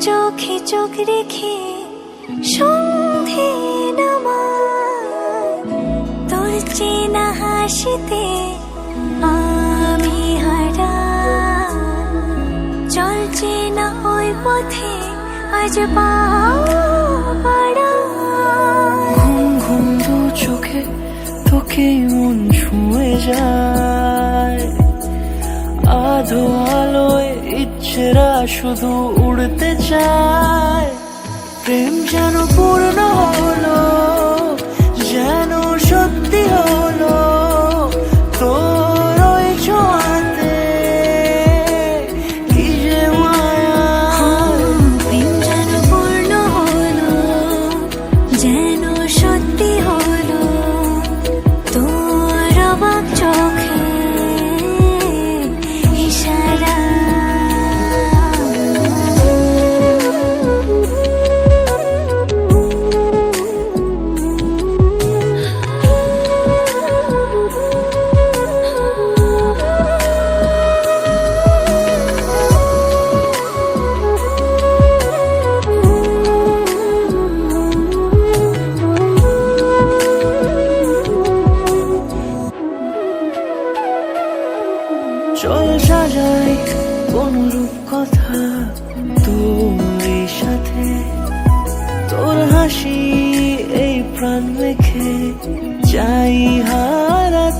চোখে চোখ রেখে সন্ধে নামায়, তোর চেনা হাসিতে আমি হারাই। চল চেনা ওই পথে আজ পাও বাড়াই। ঘুম ঘুম দু চোখে তোকে মন ছুঁয়ে যায়, আধো আলোয় ইচ্ছেরা শুধু উড়তে চায়। প্রেম যেন পূর্ণ হলো, যেন সত্যি হলো তোর ওই ছোঁয়াতে, কি যে মায়া। প্রেম যেন পূর্ণ হলো, যেন সত্যি হলো তোর অবাক চোখে ইশারা। চল সাজাই কোন রূপ কথা তোর সাথে, তোর হাসি এই প্রাণ মেখে চাই হারাতে।